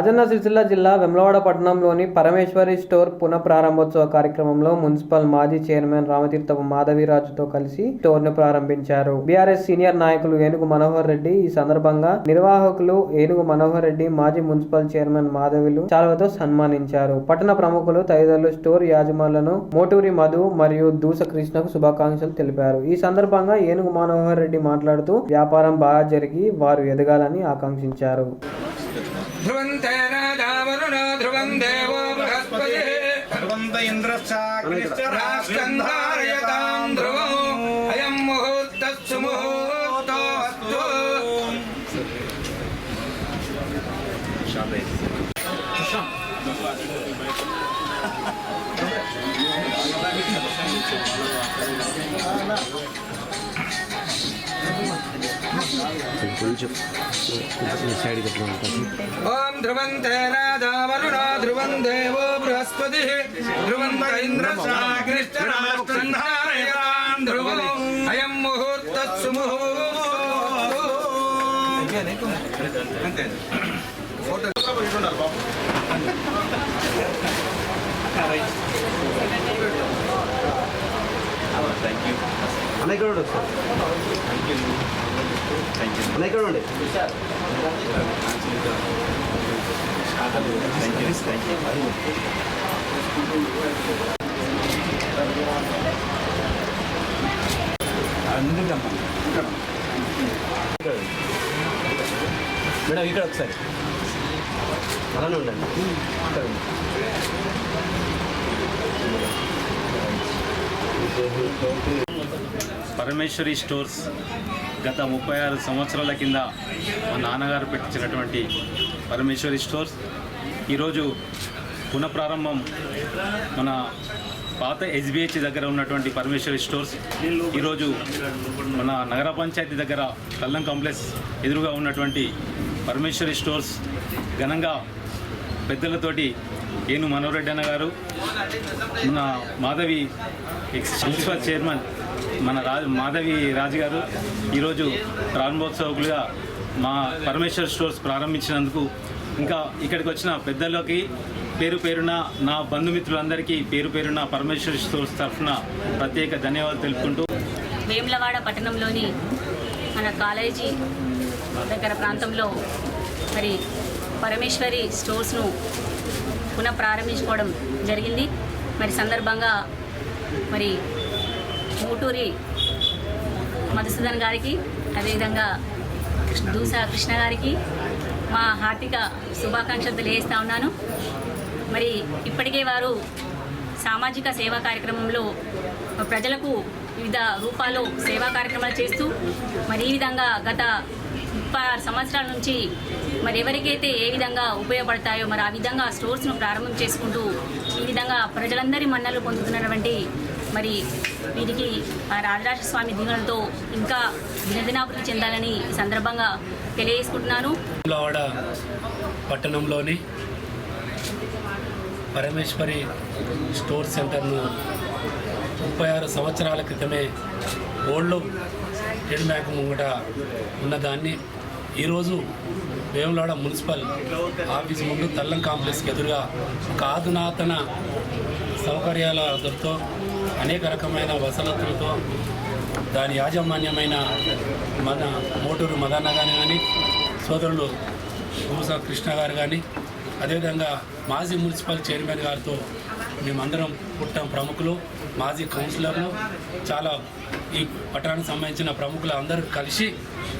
రాజన్న సిరిసిల్ల జిల్లా వేములవాడ పట్టణంలోని పరమేశ్వరి స్టోర్ పునఃప్రారంభోత్సవ కార్యక్రమంలో మున్సిపల్ మాజీ చైర్మన్ రామతీర్థపు మాధవిరాజుతో కలిసి స్టోర్ ను ప్రారంభించారు. బీఆర్ఎస్ సీనియర్ నాయకులు ఏనుగు మనోహర్ రెడ్డి ఈ సందర్భంగా నిర్వాహకులు ఏనుగు మనోహర్ రెడ్డి, మాజీ మున్సిపల్ చైర్మన్ మాధవిలు చాలువతో సన్మానించారు. పట్టణ ప్రముఖులు తదితరులు స్టోర్ యాజమాన్లను మోటూరి మధు మరియు దూస కృష్ణకు శుభాకాంక్షలు తెలిపారు. ఈ సందర్భంగా ఏనుగు మనోహర్ రెడ్డి మాట్లాడుతూ వ్యాపారం బాగా జరిగి వారు ఎదగాలని ఆకాంక్షించారు. ధ్రువంతేన దావరుణో ధ్రువం దేవో బృహస్పతిః ధ్రువంత ఇంద్రశ్చాగ్నిశ్చరాష్ట్రం ధారయతాం ధ్రువం అయం ముహూర్తః సుముహూర్తోऽస్తు. ఓం ధ్రువంతేన దావరుణో ధ్రువం దేవో బృహస్పతిః ధ్రువంత ఇంద్రశ్చాగ్నిశ్చరాష్ట్రం ధారయతాం ధ్రువం అయం ముహూర్తః సుముహూర్తోऽస్తు. మేడం ఇక్కడ ఒకసారి అలానే ఉండండి. పరమేశ్వరి స్టోర్స్ గత 36 సంవత్సరాల కింద మా నాన్నగారు పెట్టించినటువంటి పరమేశ్వరి స్టోర్స్ ఈరోజు పునఃప్రారంభం మన పాత SBH దగ్గర ఉన్నటువంటి పరమేశ్వరి స్టోర్స్ ఈరోజు మన నగర పంచాయతీ దగ్గర కల్లం కాంప్లెక్స్ ఎదురుగా ఉన్నటువంటి పరమేశ్వరి స్టోర్స్ ఘనంగా పెద్దలతోటి ఏను మనోరెడ్డి అన్న గారు, మన మాధవి మున్సిపల్ చైర్మన్ మన మాధవి రాజు గారు ఈరోజు ప్రారంభోత్సవకులుగా మా పరమేశ్వర్ స్టోర్స్ ప్రారంభించినందుకు, ఇంకా ఇక్కడికి వచ్చిన పెద్దలకి పేరు పేరున, నా బంధుమిత్రులందరికీ పేరు పేరున పరమేశ్వర్ స్టోర్స్ తరఫున ప్రత్యేక ధన్యవాదాలు తెలుపుకుంటూ, వేములవాడ పట్టణంలోని మన కాలేజీ దగ్గర ప్రాంతంలో మరి పరమేశ్వరి స్టోర్స్ను పునః ప్రారంభించుకోవడం జరిగింది. మరి సందర్భంగా మరి మోటూరి మధుసూదన్ గారికి, అదేవిధంగా దూస కృష్ణ గారికి మా హార్దిక శుభాకాంక్షలు తెలియజేస్తూ ఉన్నాను. మరి ఇప్పటికే వారు సామాజిక సేవా కార్యక్రమంలో ప్రజలకు వివిధ రూపాల్లో సేవా కార్యక్రమాలు చేస్తూ మరి ఈ విధంగా గత 36 సంవత్సరాల నుంచి మరి ఎవరికైతే ఏ విధంగా ఉపయోగపడతాయో మరి ఆ విధంగా స్టోర్స్ను ప్రారంభం చేసుకుంటూ ఈ విధంగా ప్రజలందరి మన్నలు పొందుతున్నటువంటి మరి వీరికి ఆ రాజరాజ స్వామి దీవెనలతో ఇంకా దినదినాభివృద్ధి చెందాలని ఈ సందర్భంగా తెలియజేసుకుంటున్నాను. వేములవాడ పట్టణంలోని పరమేశ్వరి స్టోర్ సెంటర్ను 36 సంవత్సరాల క్రితమే ఓల్డ్ స్టేట్ బ్యాంక్ ముంగట ఉన్నదాన్ని ఈరోజు వేములవాడ మున్సిపల్ ఆఫీస్ ముందు తల్లం కాంప్లెక్స్కి ఎదురుగా ఒక ఆధునాతన సౌకర్యాలతో అనేక రకమైన వసతులతో దాని యాజమాన్యమైన మన మోటూరు మదన్న గారు కానీ, సోదరులు దూస కృష్ణ గారు కానీ, అదేవిధంగా మాజీ మున్సిపల్ చైర్మన్ గారితో మేమందరం పుట్టిన ప్రముఖులు, మాజీ కౌన్సిలర్లు, చాలా ఈ పట్టణానికి సంబంధించిన ప్రముఖులు అందరూ కలిసి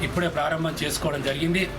ఇప్పుడే ప్రారంభం చేసుకోవడం జరిగింది.